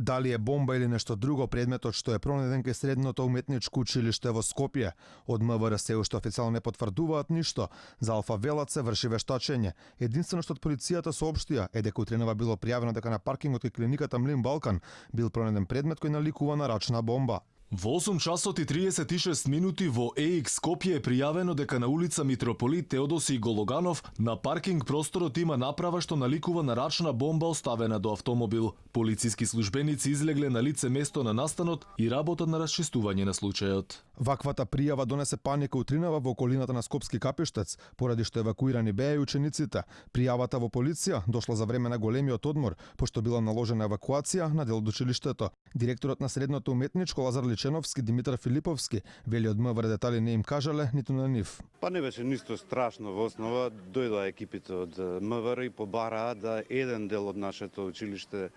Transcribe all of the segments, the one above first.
Дали е бомба или нешто друго предметот што е пронајден кај средното уметничко училиште во Скопје? Од МВР се уште официјално не потврдуваат ништо. За Алфа Велат се врши вештачење. Единствено што од полицијата соопштија е дека утринава било пријавено дека на паркингот кај клиниката Млин Балкан бил пронајден предмет кој наликува на рачна бомба. Во 8 часот и 36 минути во ЕИК Скопје е пријавено дека на улица Митрополит Теодоси Гологанов на паркинг просторот има направа што наликува на рачна бомба оставена до автомобил. Полициски службеници излегле на лице место на настанот и работат на расчистување на случајот. Ваквата пријава донесе паника утринава во околината на Скопски Капиштец, поради што евакуирани беа и учениците. Пријавата во полиција дошла за време на големиот одмор, пошто била наложена евакуација на дел од училиштето. Директорот на средното уметничко Лазар Личеновски, Димитар Филиповски, вели од МВР детали не им кажале ниту на нив. Па не беше ништо страшно во основа, дојдоа екипите од МВР и побараа да еден дел од нашето училиште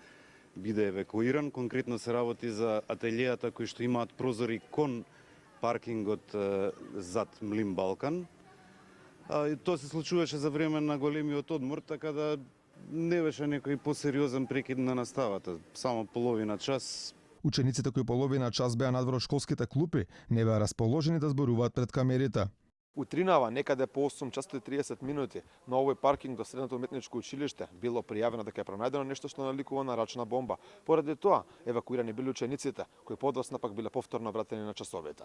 биде евакуиран. Конкретно се работи за ателијата кои што имаат прозори кон паркингот зад Млин Балкан. Тоа се случуваше за време на големиот одмор, така да не беше некој посериозен прекид на наставата, само половина час. Учениците кои половина час беа надвор од школските клупи не беа расположени да зборуваат пред камерите. Утринава, некаде по 8 часот и 30 минути, на овој паркинг до средното уметничко училиште било пријавено дека е пронајдено нешто што наликува на рачна бомба. Поради тоа, евакуирани биле учениците, кои подоцна пак биле повторно вратени на часовите.